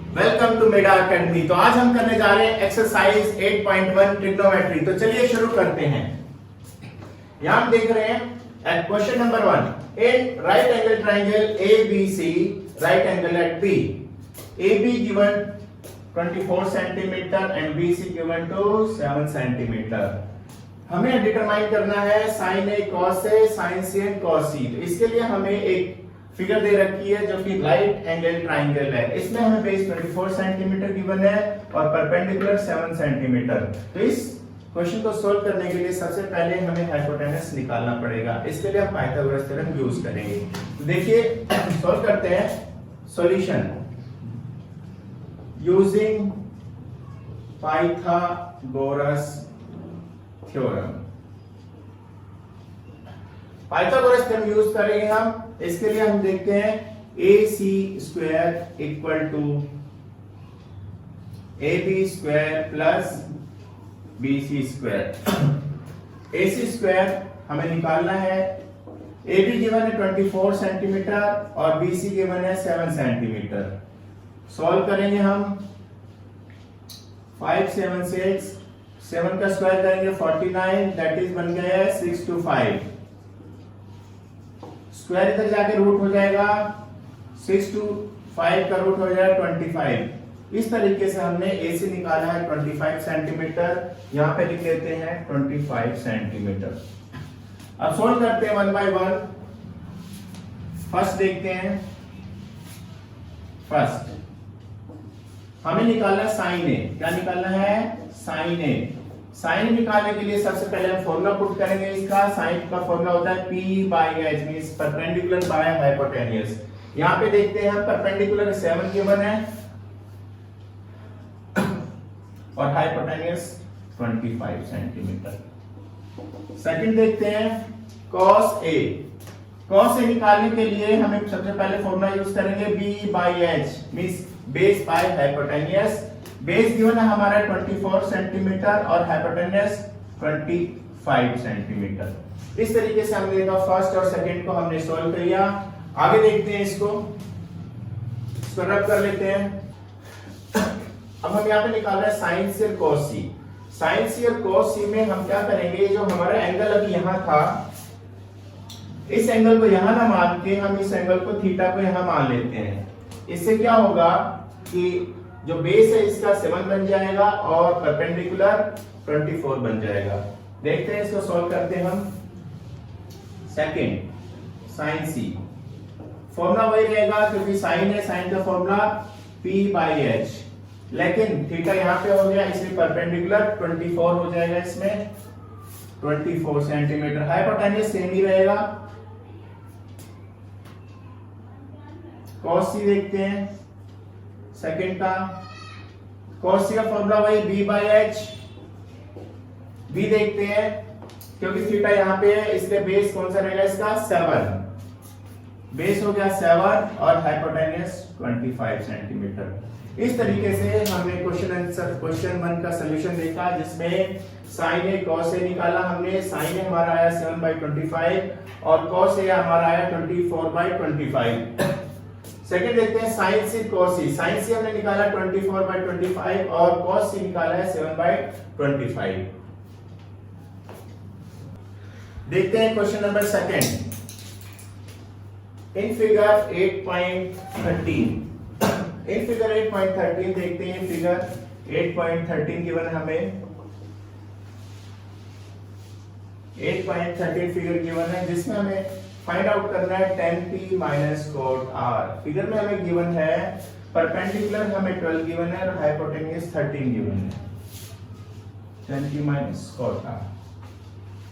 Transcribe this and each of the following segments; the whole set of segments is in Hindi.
Welcome to Meda academy. तो आज हम करने जा रहे हैं एक्सरसाइज 8.1 ट्रिग्नोमेट्री। तो चलिए शुरू करते हैं। यहां हम देख रहे हैं at question number 1 in right angle triangle ABC, right angle at B, AB given 24 centimetre and BC given to 7 centimetre. हमें डिटरमाइन करना है sin A cos A, sin C and cos C। तो इसके लिए हमें एक फिगर दे रखी है जो कि राइट एंगल ट्राइंगल है। इसमें हमें बेस 24 सेंटीमीटर गिवन है और परपेंडिकुलर 7 सेंटीमीटर। तो इस क्वेश्चन को सोल्व करने के लिए सबसे पहले हमें हाइपोटेनस निकालना पड़ेगा। इसके लिए हम पाइथागोरस थ्योरम यूज करेंगे। तो देखिए सोल्व करते हैं। Solution using Pythagoras theorem. Pythagoras theorem use करेंगे हम। इसके लिए हम देखते हैं AC square equal to AB square plus BC square. AC square हमें निकालना है। AB गिवन है 24 सेंटीमीटर और BC गिवन है 7 सेंटीमीटर। सॉल्व करेंगे हम। 5 7 6, 7 का स्क्वायर करेंगे 49, दैट इज बन गया है 6 to 5। स्क्वायर इधर जाके रूट हो जाएगा, 6 to 5 का रूट हो जाएगा 25। इस तरीके से हमने AC निकाला है 25 सेंटीमीटर। यहां पे लिख लेते हैं 25 सेंटीमीटर। अब सोल्व करते हैं 1 by 1। फर्स्ट देखते हैं। फर्स्ट हमें निकालना है साइन ए। क्या निकालना है? साइन ए। साइन निकालने के लिए सबसे पहले हम फॉर्मूला पुट करेंगे। इसका साइन का फॉर्मूला होता है P/H, means perpendicular by hypotenuse. यहां पे देखते हैं हम परपेंडिकुलर 7 गिवन है और हाइपोटेन्यूज 25 सेंटीमीटर। सेकंड देखते हैं cos A। cos A निकालने के लिए हमें सबसे पहले फॉर्मूला यूज करेंगे B/H, means base by hypotenuse. Base given है हमारा 24 सेंटीमीटर और हाइपोटेन्यूज 25 सेंटीमीटर। इस तरीके से हमने देखा फर्स्ट और सेकंड को हमने सॉल्व किया। आगे देखते हैं इसको रब कर लेते हैं। अब हम यहाँ पे निकाल रहे हैं साइन सी और कॉस सी। साइन सी और कॉस सी में हम क्या करेंगे, जो हमारा एंगल अभी यहाँ था, इस एंगल को यहाँ ना मान के हम इस एंगल को थीटा को यहाँ मान लेते हैं। इससे क्या होगा कि जो बेस है इसका 7 बन जाएगा और परपेंडिकुलर 24 बन जाएगा। देखते हैं इसको सॉल्व करते हैं हम। सेकंड साइन सी, फॉर्मूला वही रहेगा क्योंकि साइन है, साइन का फॉर्मूला P/H, लेकिन थीटा यहाँ पे हो गया इसलिए परपेंडिकुलर 24 हो जाएगा। इसमें 24 सेंटीमीटर। हाइपोटेन्यूज सेम ही रहेगा। cos C देखते हैं। सेकंड का cos C का फॉर्मूला वही B/H। B देखते हैं क्योंकि थीटा यहाँ पे है इसलिए बेस कौन सा रहेगा इसका? 7। बेस हो गया 7 और हाइपोटेन्यूज 25 सेंटीमीटर। इस तरीके से हमने क्वेश्चन 1 का सॉल्यूशन देखा, जिसमें sin A cos A निकाला हमने। sin A हमारा आया 7/25 और cos A हमारा आया 24/25। सेकंड देखते हैं साइन सी cos C। साइन सी हमने निकाला 24/25 और cos C निकाला है 7/25। देखते हैं question number second. In figure 8.13 देखते हैं। फिगर 8.13 गिवन हमें 8.13 फिगर गिवन है, जिसमें हमें फाइंड आउट करना है tan P minus cot R। Figure में हमें गिवन है परपेंडिकुलर हमें 12 गिवन है और हाइपोटेन्यूज 13 गिवन है। tan P minus cot R,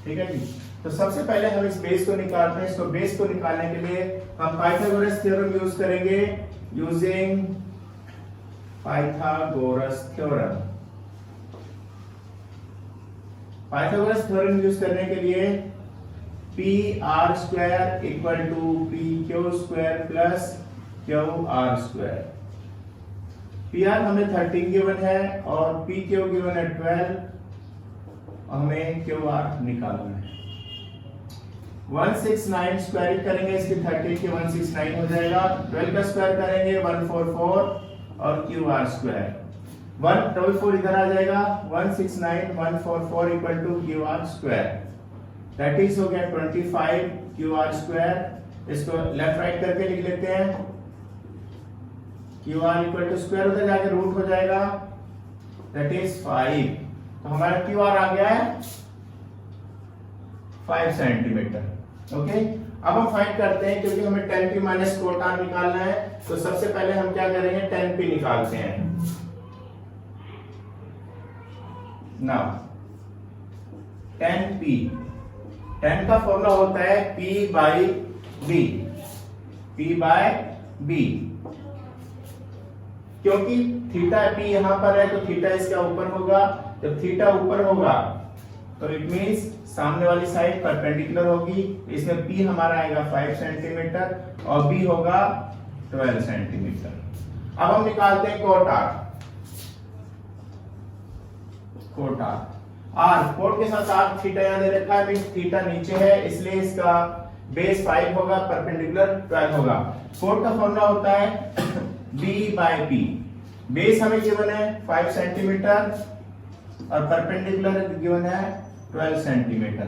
ठीक है जी। तो सबसे पहले हम इस बेस को निकालते हैं। इसको बेस को निकालने के लिए हम पाइथागोरस थ्योरम यूज करेंगे। Using Pythagoras theorem. Pythagoras theorem use करने के लिए PR square equal to PQ square plus QR square. PR हमें 13 गिवन है और PQ गिवन है 12। हमें QR निकालना है। 169 स्क्वायर करेंगे इसकी 13 की 169 हो जाएगा। 12 का स्क्वायर करेंगे 144 और क्यू आर स्क्वायर 144 इधर आ जाएगा 169144 equal to Q R square that is हो गया 25 क्यू आर स्क्वायर। इसको लेफ्ट राइट करके लिख लेते हैं Q R equal to square उधर जाके रूट हो जाएगा दैट इज 5। तो हमारा क्यू आर आ गया है 5 सेंटीमीटर। ओके अब हम फाइंड करते हैं क्योंकि हमें 10p माइनस कोट आर निकालना है तो सबसे पहले हम क्या करेंगे 10p निकालते हैं। नाउ 10p 10 का फॉर्मूला होता है p by b p by b क्योंकि थीटा p यहां पर है तो थीटा इसका ऊपर होगा। जब थीटा ऊपर होगा तो इट मींस सामने वाली साइड परपेंडिकुलर होगी। इसमें p हमारा आएगा 5 सेंटीमीटर और b होगा 12 सेंटीमीटर। अब हम निकालते हैं cot r। Cot r cot के साथ r थीटा यहां दे रखा है मींस थीटा नीचे है इसलिए इसका बेस 5 होगा परपेंडिकुलर 12 होगा। कोट का फॉर्मूला होता है b बाय p। बेस हमें गिवन है 5 सेंटीमीटर और परपेंडिकुलर गिवन है 12 सेंटीमीटर।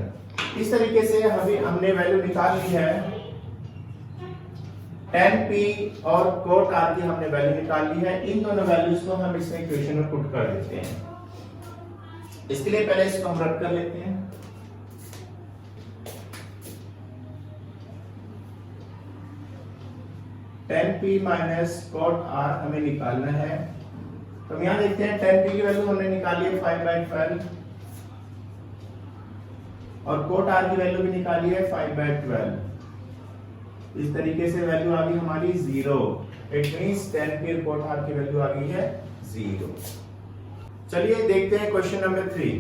इस तरीके से हमने वैल्यू निकाल ली है 10p और कोट r की हमने वैल्यू निकाल ली है। इन दोनों वैल्यूज को हम इसमें इक्वेशन में पुट कर देते हैं। इसके लिए पहले इसको हम रख कर लेते हैं। p माइनस कोट r हमें निकालना है तो हम यहां देखते हैं 10p की वैल्यू हमने निकाली है 5/12 और कोट r की वैल्यू भी निकाली है 5/12। इस तरीके से वैल्यू आ गई हमारी 0। इट मींस 10p और कोट r की वैल्यू आ गई है 0। चलिए देखते हैं question number 3।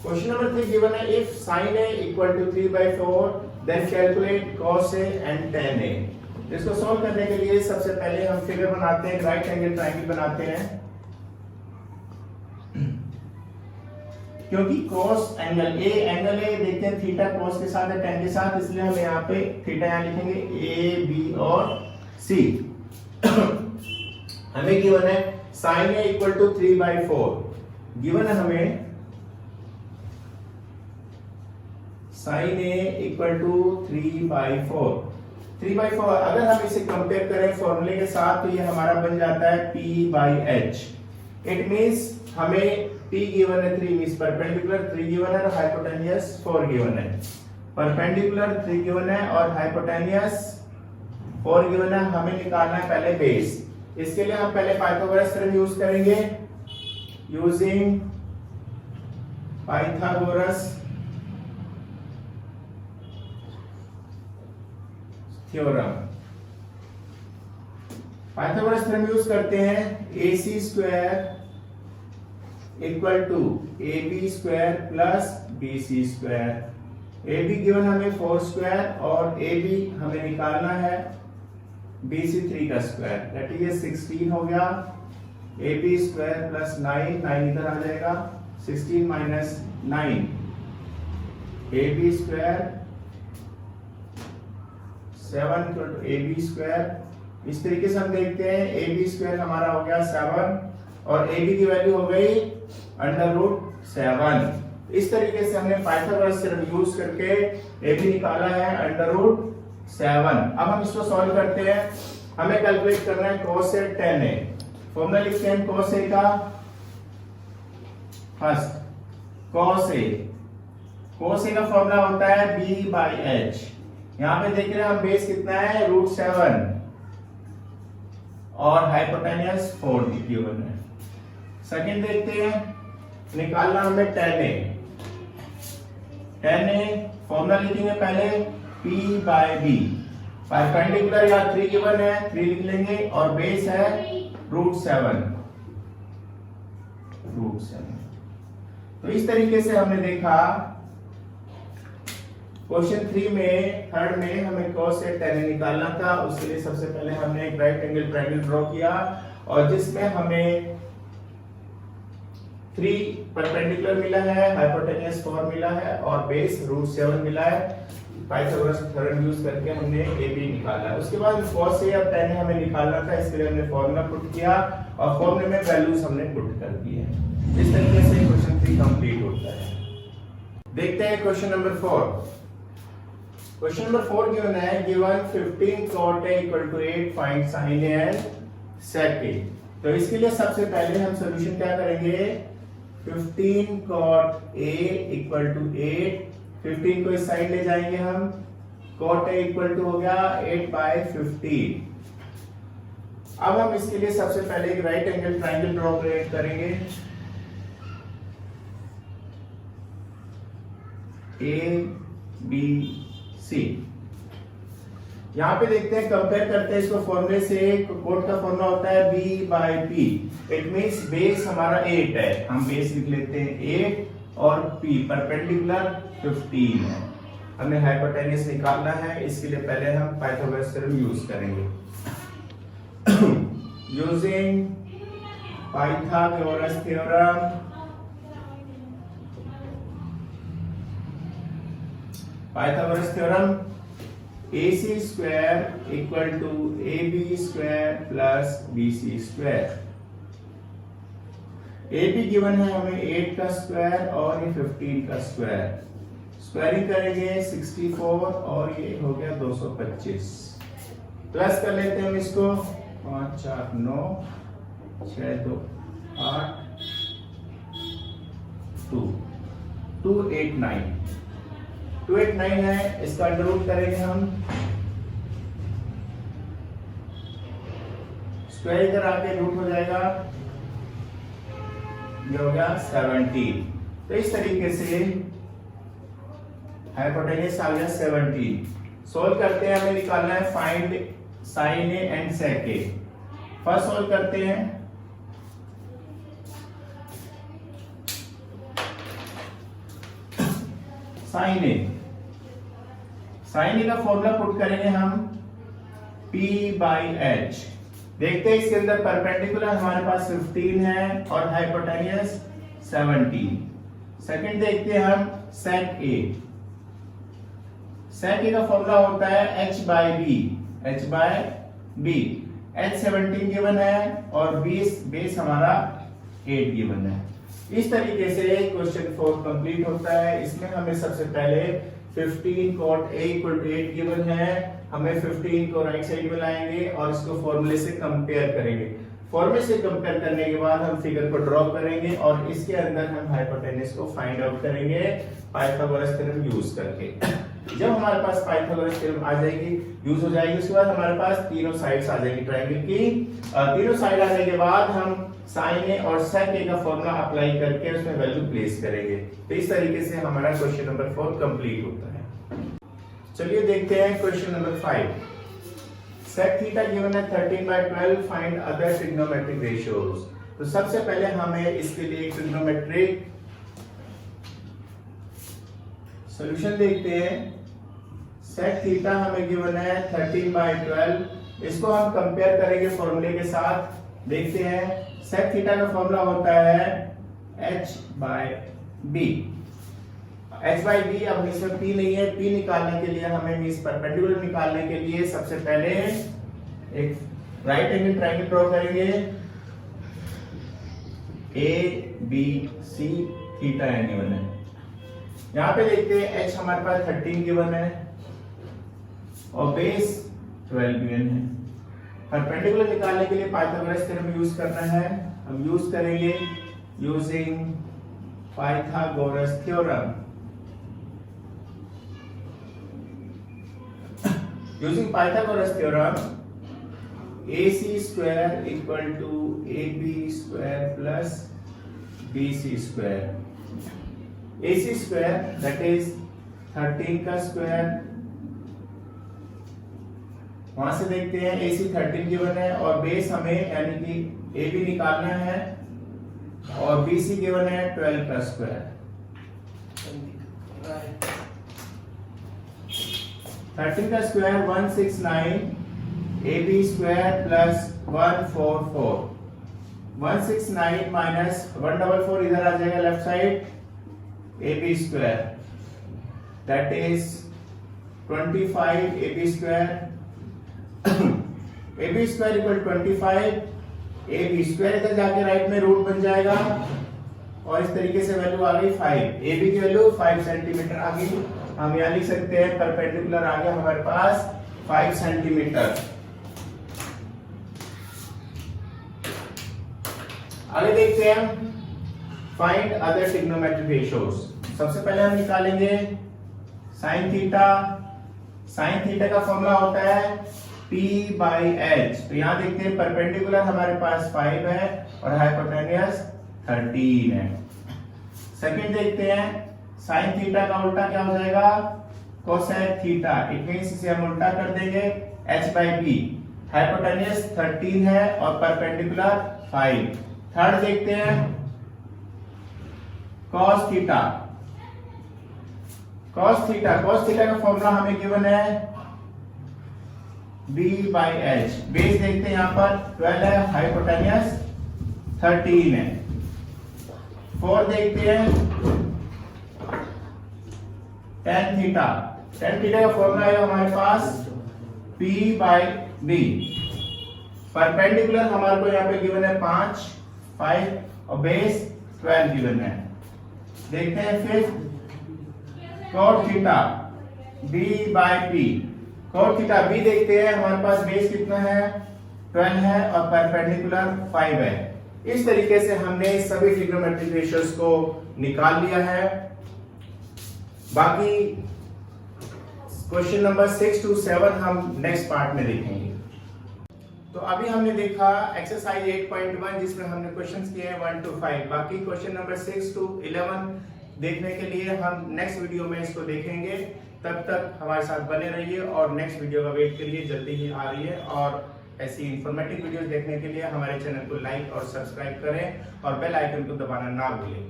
Question number 3 given है if sin a equal to 3/4 then calculate cos a and tan a। इसको सॉल्व करने के लिए सबसे पहले हम फिगर बनाते हैं राइट एंगल ट्रायंगल बनाते हैं क्योंकि cos एंगल a देखते हैं थीटा cos के साथ है tan के साथ इसलिए हम यहाँ पे थीटा यहाँ लिखेंगे a b और c। हमें गिवन है sin a equal to 3/4 given है हमें sin a इक्वल टू 3/4 अगर हम इसे कंपेयर करें फॉर्मूले के साथ तो ये हमारा बन जाता है p/h। इट मींस हमें p गिवन है 3 मींस परपेंडिकुलर 3 गिवन है और हाइपोटेन्यूस 4 गिवन है। परपेंडिकुलर 3 गिवन है और हाइपोटेन्यूस 4 गिवन है। हमें निकालना है पहले बेस। इसके लिए हम पहले पाइथागोरस थ्योरम यूज करेंगे। Using Pythagoras theorem Pythagoras theorem use करते हैं ac square equal to ab square plus bc square. ab given हमें 4 स्क्वायर और ab हमें निकालना है bc 3 का स्क्वायर दैट इज 16 हो गया। ab स्क्वायर प्लस 9 इधर आ जाएगा 16 minus 9 ab square 7 equal to ab square. इस तरीके से हम देखते हैं ab स्क्वायर हमारा हो गया 7 और ab की वैल्यू हो गई √7। इस तरीके से हमने पाइथागोरस थ्योरम यूज करके ab निकाला है √7। अब हम इसको सॉल्व करते हैं। हमें कैलकुलेट करना है cos a tan a। Formula लिखते हैं cos a का फर्स्ट cos a का फॉर्मूला होता है b/h। यहां पे देख रहे हैं हम बेस कितना है √7 और हाइपोटेन्यूस 4 गिवन है। सेकंड देखते हैं निकालना हमें tan a फॉर्मूला लिखेंगे पहले p/b। परपेंडिकुलर या 3 गिवन है 3 लिख लेंगे और बेस है √7। तो इस तरीके से हमने देखा क्वेश्चन 3 में थर्ड में हमें cos a tan a निकालना था। उसके लिए सबसे पहले हमने एक राइट एंगल ट्रायंगल ड्रॉ किया और जिसमें हमें 3 परपेंडिकुलर मिला है, हाइपोटेन्यूस 4 मिला है और बेस √7 मिला है। पाइथागोरस थ्योरम यूज करके हमने ए बी निकाला। उसके बाद cos a और tan a हमें निकालना था, इसके लिए हमने फॉर्मूला पुट किया और फॉर्मूले में वैल्यूज हमने पुट कर दिए। इस तरीके से क्वेश्चन 3 कंप्लीट होता है। देखते हैं question number 4। Question number 4 given है, given 15 cot a = 8 find sin a and sec a। तो इसके लिए सबसे पहले हम सॉल्यूशन क्या करेंगे, 15 cot a = 8, 15 को इस साइड ले जाएंगे हम, cot a = हो गया 8/15। अब हम इसके लिए सबसे पहले एक राइट एंगल ट्रायंगल ड्रॉ करेंगे, ए बी सी। यहां पे देखते हैं, कंपेयर करते हैं इसको फॉर्मूले से। कोट का फॉर्मूला होता है b/p। इट मींस बेस हमारा 8 है, हम बेस लिख लेते हैं 8 और p परपेंडिकुलर 15 है। हमें हाइपोटेन्यूज निकालना है, इसके लिए पहले हम पाइथागोरस थ्योरम यूज करेंगे। Using Pythagoras theorem, Pythagoras theorem, AC square equal to AB square plus BC square। AB given है हमें 8 का स्क्वायर और ये 15 का स्क्वायर, स्क्वायरिंग करेंगे 64 और ये हो गया 225। प्लस कर लेते हैं हम इसको, 5 4 9 6 2 8 289 है, इसका अंडर रूट करेंगे हम, स्क्वायर इधर आके रूट हो जाएगा, ये हो गया 17। तो इस तरीके से हाइपोटेन्यूज आ गया 17। सोल्व करते हैं, हमें निकालना है find sin a and sec a। First solve करते हैं, sin a का फॉर्मूला पुट करेंगे हम p/h। देखते हैं इसके अंदर परपेंडिकुलर हमारे पास 15 है और हाइपोटेन्यूज 17। सेकंड देखते हैं हम sec a। sec a का फॉर्मूला होता है h/b। h 17 गिवन है और बेस हमारा 8 गिवन है। इस तरीके से क्वेश्चन 4 कंप्लीट होता है। इसमें हमें सबसे पहले 15 cot a = 8 गिवन है, हमें 15 को राइट साइड में लाएंगे और इसको फॉर्मूले से कंपेयर करेंगे। फॉर्मूले से कंपेयर करने के बाद हम फिगर को ड्रॉ करेंगे और इसके अंदर हम हाइपोटेन्यूज को फाइंड आउट करेंगे पाइथागोरस थ्योरम यूज करके। जब हमारे पास पाइथागोरस थ्योरम आ जाएगी, यूज हो जाएगी, उसके बाद हमारे पास तीनों साइड्स आ जाएगी ट्रायंगल की। तीनों साइड आने के बाद हम sin a और sec a का फॉर्मूला अप्लाई करके उसमें वैल्यू प्लेस करेंगे। तो इस तरीके से हमारा क्वेश्चन नंबर 4 कंप्लीट होता है। चलिए देखते हैं question number 5। sec theta given है 13/12, फाइंड अदर ट्रिग्नोमेट्रिक रेशियोज। तो सबसे पहले हमें इसके लिए एक ट्रिग्नोमेट्रिक सॉल्यूशन देखते हैं। sec थीटा हमें गिवन है 13/12, इसको हम कंपेयर करेंगे फॉर्मूले के साथ। देखते हैं, sec थीटा का फॉर्मूला होता है h/b। h/b, अब इसमें p नहीं है, p निकालने के लिए हमें इस परपेंडिकुलर निकालने के लिए सबसे पहले एक राइट एंगल ट्रायंगल ड्रॉ करेंगे, a b c थीटा है गिवन है। यहाँ पे देखते हैं h हमारे पास 13 गिवन है और बेस 12 गिवन है। परपेंडिकुलर निकालने के लिए पाइथागोरस थ्योरम यूज करना है, हम यूज करेंगे using Pythagoras theorem. Using Pythagoras theorem, AC square equal to AB square plus BC square। AC square that is 13 का स्क्वायर, वहां से देखते हैं AC 13 गिवन है और बेस हमें यानी कि AB निकालना है और BC गिवन है 12 का स्क्वायर। 13 का square 169, AB square plus 144। 169 minus 144 इधर आ जाएगा left side, AB square that is 25 AB square AB square equal 25 AB square इधर जाके राइट में रूट बन जाएगा और इस तरीके से वैल्यू आ गई 5। AB की वैल्यू 5 सेंटीमीटर आ गई। हम यहां लिख सकते हैं परपेंडिकुलर आ गया हमारे पास 5 सेंटीमीटर। आगे देखते हैं फाइंड अदर ट्रिग्नोमेट्रिक रेशियोज। सबसे पहले हम निकालेंगे साइन थीटा। साइन थीटा का फॉर्मूला होता है P बाई H। तो यहां देखते हैं परपेंडिकुलर हमारे पास 5 है और हाइपोटेन्यूस 13 है। सेकंड देखते हैं साइन थीटा का उल्टा क्या हो जाएगा कोसेक थीटा। इट मींस इसे हम उल्टा कर देंगे H बाई P। हाइपोटेन्यूस 13 है और परपेंडिकुलर 5। थर्ड देखते हैं cos थीटा। cos थीटा का फॉर्मूला हमें गिवन है B बाई H। बेस देखते हैं यहाँ पर 12 है, हाइपोटेन्यूस 13 है। फोर देखते हैं tan थीटा। tan थीटा का फॉर्मूला है हमारे पास P बाई B। परपेंडिकुलर हमारे को यहाँ पे गिवन है 5 और बेस 12 गिवन है। देखते हैं फिर cot theta B by P। cot theta B देखते हैं हमारे पास बेस कितना है 12 है और परपेंडिकुलर 5 है। इस तरीके से हमने सभी ट्रिग्नोमेट्रिक रेशियोज को निकाल लिया है। बाकी क्वेश्चन नंबर 6 to 7 हम नेक्स्ट पार्ट में देखेंगे। तो अभी हमने देखा एक्सरसाइज 8.1 जिसमें हमने क्वेश्चंस किए हैं 1 to 5। बाकी क्वेश्चन नंबर 6 to 11 देखने के लिए हम नेक्स्ट वीडियो में इसको देखेंगे। तब तक हमारे साथ बने रहिए और नेक्स्ट वीडियो का वेट करिए, जल्दी ही आ रही है। और ऐसी इंफॉर्मेटिव वीडियोस देखने के लिए हमारे चैनल को लाइक और सब्सक्राइब करें और बेल आइकन को दबाना ना भूलें।